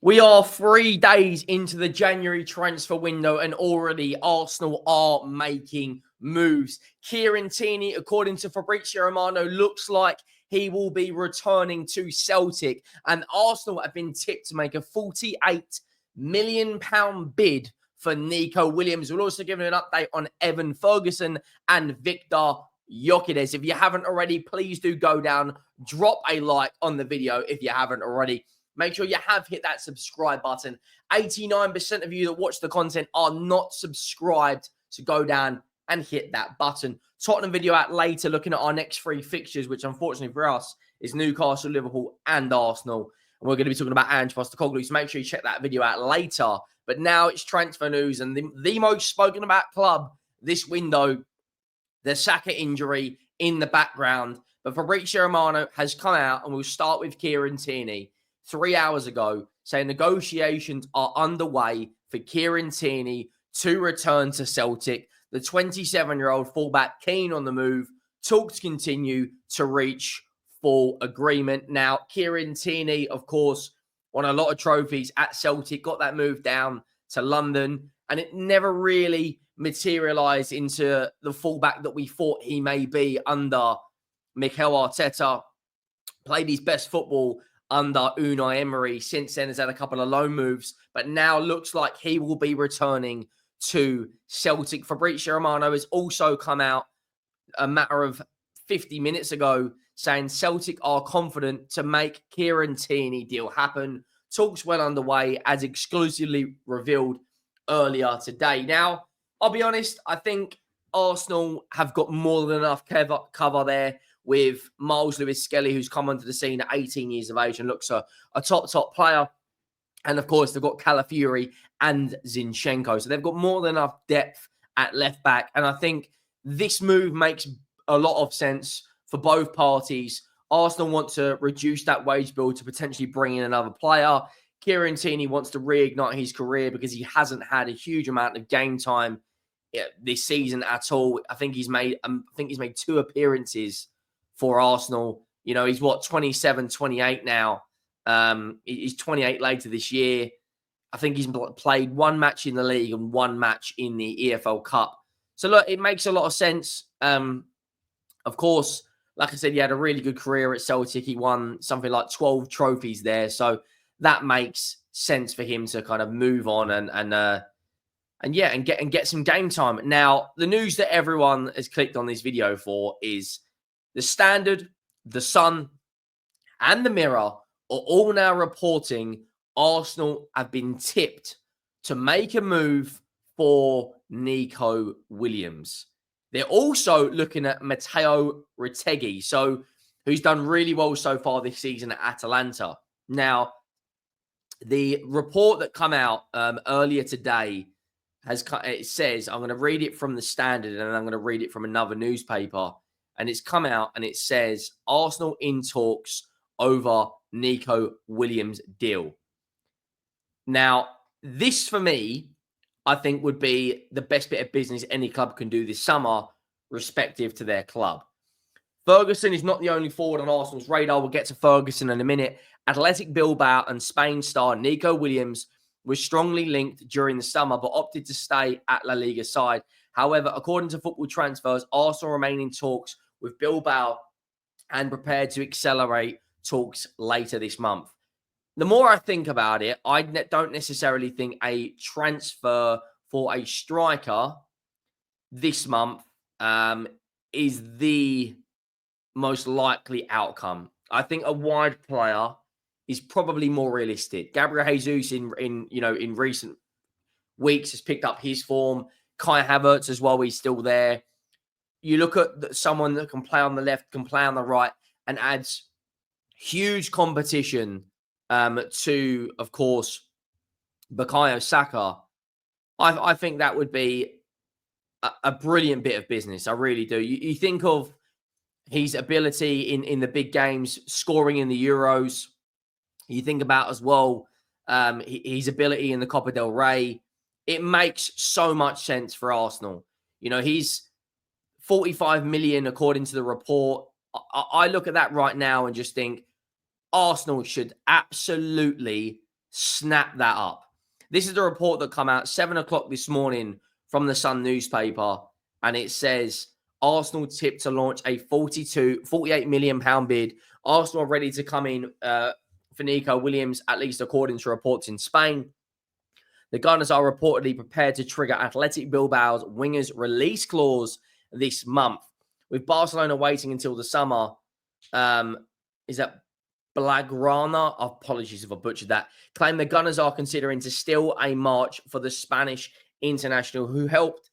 We are 3 days into the January transfer window and already Arsenal are making moves. Kieran Tierney, according to Fabrizio Romano, looks like he will be returning to Celtic, and Arsenal have been tipped to make a £48 million bid for Nico Williams. We'll also give you an update on Evan Ferguson and Victor Gyökeres. If you haven't already, please do go down, drop a like on the video if you haven't already. Make sure you have hit that subscribe button. 89% of you that watch the content are not subscribed, so go down and hit that button. Tottenham video out later, looking at our next 3 fixtures, which unfortunately for us is Newcastle, Liverpool and Arsenal. And we're going to be talking about Ange Postecoglou, so make sure you check that video out later. But now it's transfer news, and the most spoken about club this window, the Saka injury in the background. But Fabrizio Romano has come out, and we'll start with Kieran Tierney 3 hours ago, saying negotiations are underway for Kieran Tierney to return to Celtic. The 27-year-old fullback keen on the move. Talks continue to reach full agreement. Now, Kieran Tierney, of course, won a lot of trophies at Celtic, got that move down to London, and it never really materialised into the fullback that we thought he may be under Mikel Arteta. Played his best football under Unai Emery. Since then, has had a couple of loan moves, but now looks like he will be returning to Celtic. Fabrizio Romano has also come out a matter of 50 minutes ago saying Celtic are confident to make Kieran Tierney deal happen. Talks well underway, as exclusively revealed earlier today. Now, I'll be honest, I think Arsenal have got more than enough cover there with Miles Lewis-Skelly, who's come onto the scene at 18 years of age and looks a top player. And, of course, they've got Calafiori and Zinchenko. So they've got more than enough depth at left back. And I think this move makes a lot of sense for both parties. Arsenal want to reduce that wage bill to potentially bring in another player. Kieran Tierney wants to reignite his career because he hasn't had a huge amount of game time this season at all. I think he's made 2 appearances for Arsenal. You know, he's 27, 28 now. He's 28 later this year. I think he's played 1 match in the league and 1 match in the EFL Cup. So, look, it makes a lot of sense. Of course, like I said, he had a really good career at Celtic. He won something like 12 trophies there. So that makes sense for him to kind of move on and get some game time. Now, the news that everyone has clicked on this video for is the Standard, the Sun, and the Mirror are all now reporting Arsenal have been tipped to make a move for Nico Williams. They're also looking at Mateo Retegui, who's done really well so far this season at Atalanta. Now, the report that come out earlier today it says, I'm going to read it from the Standard and then I'm going to read it from another newspaper. And it's come out and it says, Arsenal in talks over Nico Williams deal. Now, this for me, I think would be the best bit of business any club can do this summer, respective to their club. Ferguson is not the only forward on Arsenal's radar. We'll get to Ferguson in a minute. Athletic Bilbao and Spain star Nico Williams was strongly linked during the summer, but opted to stay at La Liga side. However, according to Football Transfers, Arsenal remain in talks with Bilbao and prepared to accelerate talks later this month. The more I think about it, I don't necessarily think a transfer for a striker this month is the most likely outcome. I think a wide player is probably more realistic. Gabriel Jesus in recent weeks has picked up his form. Kai Havertz as well, he's still there. You look at someone that can play on the left, can play on the right, and adds huge competition to, of course, Bukayo Saka. I think that would be a brilliant bit of business. I really do. You think of his ability in the big games, scoring in the Euros. You think about as well his ability in the Copa del Rey. It makes so much sense for Arsenal. You know, he's 45 million according to the report. I look at that right now and just think Arsenal should absolutely snap that up. This is the report that come out 7 o'clock this morning from the Sun newspaper, and it says Arsenal tipped to launch a 48 million pound bid. Arsenal are ready to come in for Nico Williams, at least according to reports in Spain. The Gunners are reportedly prepared to trigger Athletic Bilbao's wingers release clause this month. With Barcelona waiting until the summer, is that Blaugrana? Apologies if I butchered that. Claim the Gunners are considering to steal a march for the Spanish international who helped,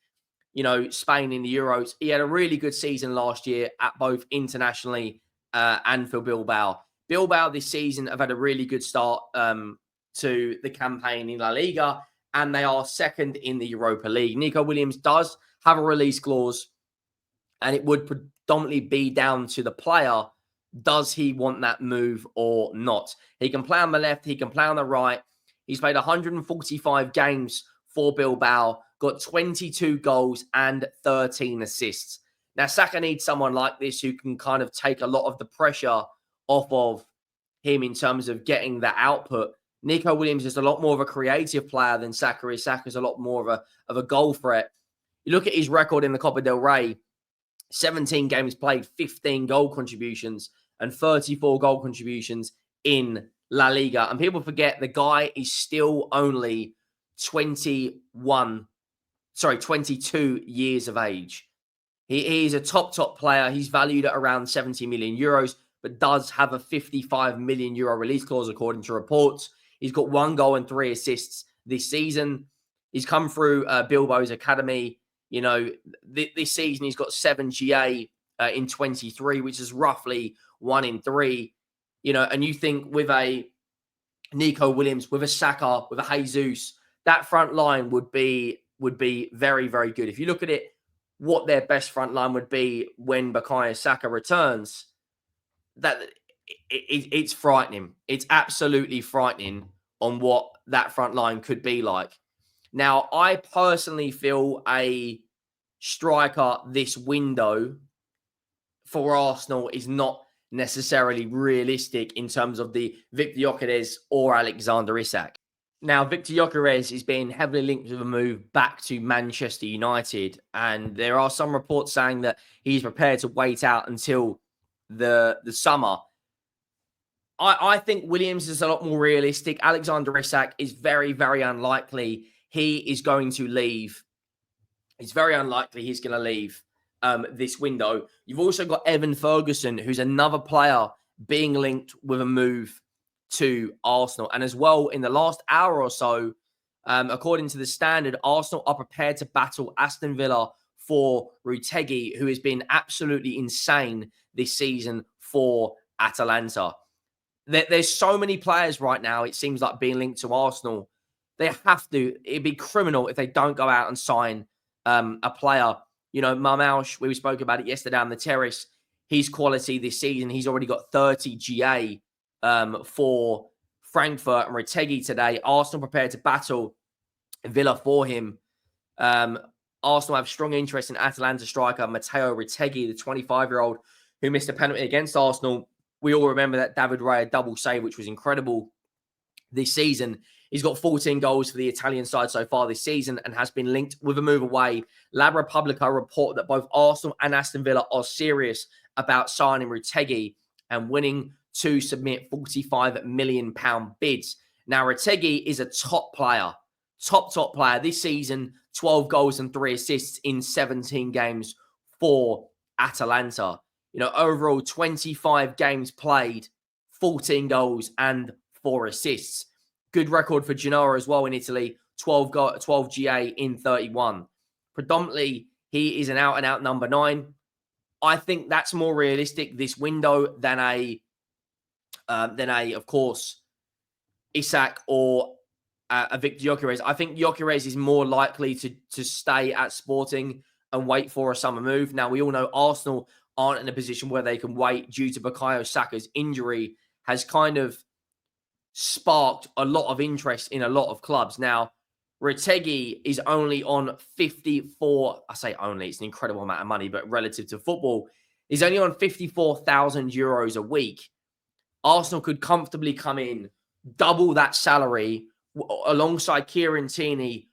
Spain in the Euros. He had a really good season last year at both internationally and for Bilbao. Bilbao this season have had a really good start to the campaign in La Liga, and they are second in the Europa League. Nico Williams does have a release clause, and it would predominantly be down to the player. Does he want that move or not? He can play on the left. He can play on the right. He's played 145 games for Bilbao, got 22 goals and 13 assists. Now, Saka needs someone like this who can kind of take a lot of the pressure off of him in terms of getting that output. Nico Williams is a lot more of a creative player than Saka is. Saka's a lot more of a goal threat. You look at his record in the Copa del Rey, 17 games played, 15 goal contributions, and 34 goal contributions in La Liga. And people forget the guy is still only 22 years of age. He is a top player. He's valued at around 70 million euros, but does have a 55 million euro release clause, according to reports. He's got 1 goal and 3 assists this season. He's come through Bilbao's academy. This season he's got 7 GA in 23, which is roughly 1 in 3. And you think with a Nico Williams, with a Saka, with a Jesus, that front line would be very, very good. If you look at it, what their best front line would be when Bukayo Saka returns, it's frightening. It's absolutely frightening on what that front line could be like. Now, I personally feel a striker this window for Arsenal is not necessarily realistic in terms of the Victor Gyökeres or Alexander Isak. Now, Victor Gyökeres is being heavily linked with a move back to Manchester United, and there are some reports saying that he's prepared to wait out until the summer. I think Williams is a lot more realistic. Alexander Isak is very, very unlikely he is going to leave. It's very unlikely he's going to leave this window. You've also got Evan Ferguson, who's another player being linked with a move to Arsenal. And as well, in the last hour or so, according to the Standard, Arsenal are prepared to battle Aston Villa for Retegui, who has been absolutely insane this season for Atalanta. There's so many players right now, it seems like, being linked to Arsenal. They have to. It'd be criminal if they don't go out and sign a player. Marmoush, we spoke about it yesterday on the terrace. His quality this season, he's already got 30 GA for Frankfurt, and Retegui today. Arsenal prepared to battle Villa for him. Arsenal have strong interest in Atalanta striker Mateo Retegui, the 25-year-old who missed a penalty against Arsenal. We all remember that David Raya double save, which was incredible this season. He's got 14 goals for the Italian side so far this season and has been linked with a move away. La Repubblica report that both Arsenal and Aston Villa are serious about signing Retegui and winning to submit £45 million bids. Now, Retegui is a top player. Top player this season, 12 goals and 3 assists in 17 games for Atalanta. Overall 25 games played, 14 goals and 4 assists. Good record for Genoa as well in Italy, 12 GA in 31. Predominantly, he is an out-and-out number 9. I think that's more realistic this window than of course, Isak or a Victor Gyökeres. I think Gyökeres is more likely to stay at Sporting and wait for a summer move. Now, we all know Arsenal aren't in a position where they can wait due to Bukayo Saka's injury has kind of sparked a lot of interest in a lot of clubs. Now, Retegui is only on 54, I say only, it's an incredible amount of money, but relative to football, he's only on 54,000 euros a week. Arsenal could comfortably come in double that salary alongside Kieran Tierney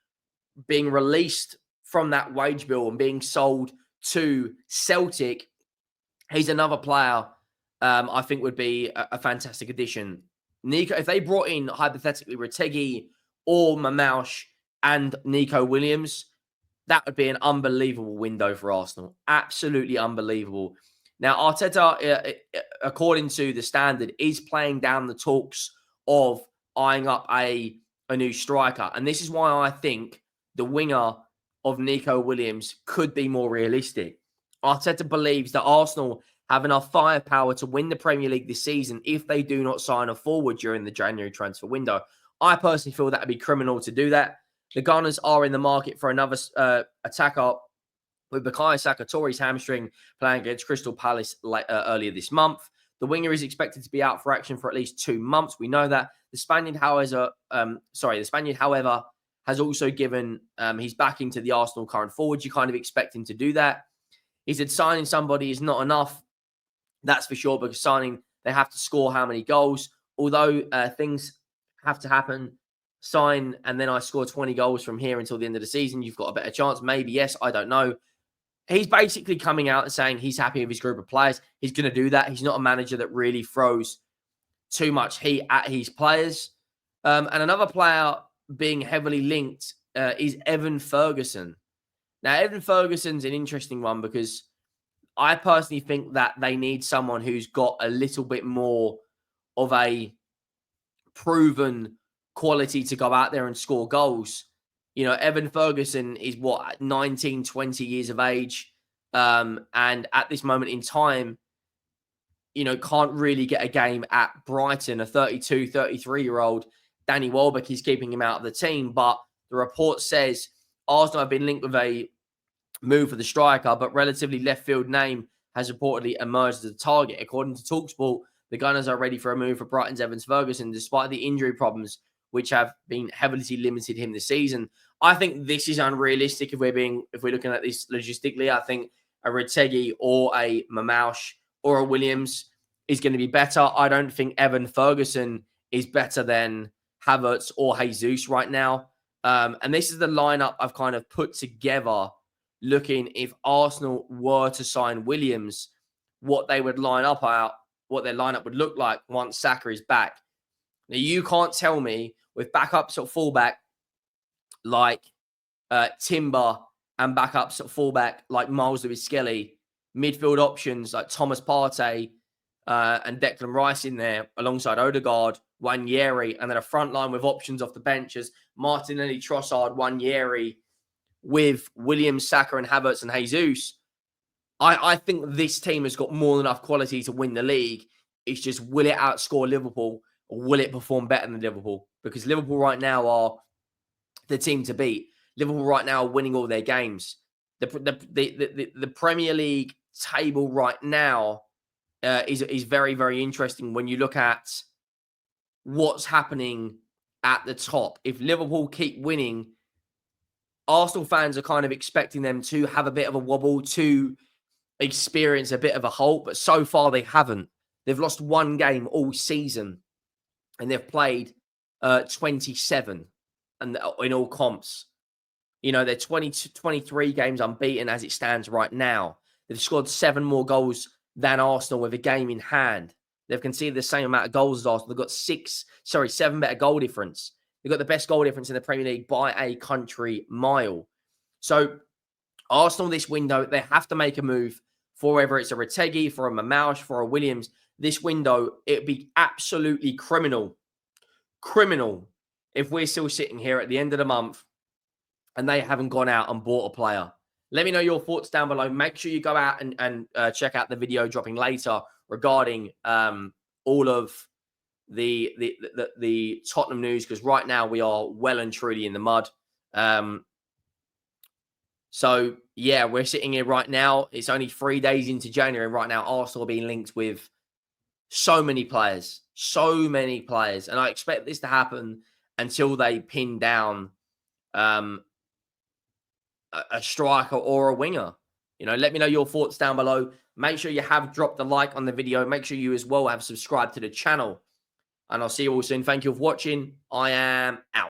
being released from that wage bill and being sold to Celtic. He's another player I think would be a fantastic addition. Nico, if they brought in hypothetically Retegui or Mamouche and Nico Williams, that would be an unbelievable window for Arsenal. Absolutely unbelievable. Now, Arteta, according to the Standard, is playing down the talks of eyeing up a new striker. And this is why I think the winger of Nico Williams could be more realistic. Arteta believes that Arsenal have enough firepower to win the Premier League this season if they do not sign a forward during the January transfer window. I personally feel that would be criminal to do that. The Gunners are in the market for another attacker with Bukayo Saka tore his hamstring playing against Crystal Palace earlier this month. The winger is expected to be out for action for at least 2 months. We know that. The Spaniard, however, has also given his backing to the Arsenal current forwards. You kind of expect him to do that. He said signing somebody is not enough. That's for sure, because signing, they have to score how many goals. Although things have to happen, sign, and then I score 20 goals from here until the end of the season, you've got a better chance. Maybe, yes, I don't know. He's basically coming out and saying he's happy with his group of players. He's going to do that. He's not a manager that really throws too much heat at his players. And another player being heavily linked is Evan Ferguson. Now, Evan Ferguson's an interesting one because I personally think that they need someone who's got a little bit more of a proven quality to go out there and score goals. You know, Evan Ferguson is 19, 20 years of age. And at this moment in time, you know, can't really get a game at Brighton. A 32, 33-year-old Danny Welbeck is keeping him out of the team. But the report says Arsenal have been linked with a move for the striker, but relatively left field name has reportedly emerged as a target. According to TalkSport, the Gunners are ready for a move for Brighton's Evan Ferguson, despite the injury problems which have been heavily limited him this season. I think this is unrealistic if we're looking at this logistically. I think a Retegui or a Mamouche or a Williams is going to be better. I don't think Evan Ferguson is better than Havertz or Jesus right now. And this is the lineup I've kind of put together, looking if Arsenal were to sign Williams, what they would line up out, what their lineup would look like once Saka is back. Now, you can't tell me with backups at fullback like Timber and backups at fullback like Miles Lewis-Skelly, midfield options like Thomas Partey and Declan Rice in there alongside Odegaard, Wanyeri, and then a front line with options off the bench as Martinelli, Trossard, Wanyeri, with Williams, Saka, and Havertz and Jesus. I think this team has got more than enough quality to win the league. It's just, will it outscore Liverpool or will it perform better than Liverpool? Because Liverpool right now are the team to beat. Liverpool right now are winning all their games. The Premier League table right now is very, very interesting when you look at what's happening at the top. If Liverpool keep winning, Arsenal fans are kind of expecting them to have a bit of a wobble, to experience a bit of a halt, but so far they haven't. They've lost one game all season, and they've played 27 and in all comps. You know, they're 23 games unbeaten as it stands right now. They've scored 7 more goals than Arsenal with a game in hand. They've conceded the same amount of goals as Arsenal. They've got 7 better goal difference. They've got the best goal difference in the Premier League by a country mile. So Arsenal this window, they have to make a move for whether it's a Retegui, for a Mamouche, for a Williams. This window, it'd be absolutely criminal if we're still sitting here at the end of the month and they haven't gone out and bought a player. Let me know your thoughts down below. Make sure you go out and check out the video dropping later regarding all of the Tottenham news, because right now we are well and truly in the mud. So yeah, we're sitting here right now. It's only 3 days into January. Right now, Arsenal are being linked with so many players. And I expect this to happen until they pin down a striker or a winger. You know, let me know your thoughts down below. Make sure you have dropped a like on the video. Make sure you as well have subscribed to the channel. and I'll see you all soon. Thank you for watching. I am out.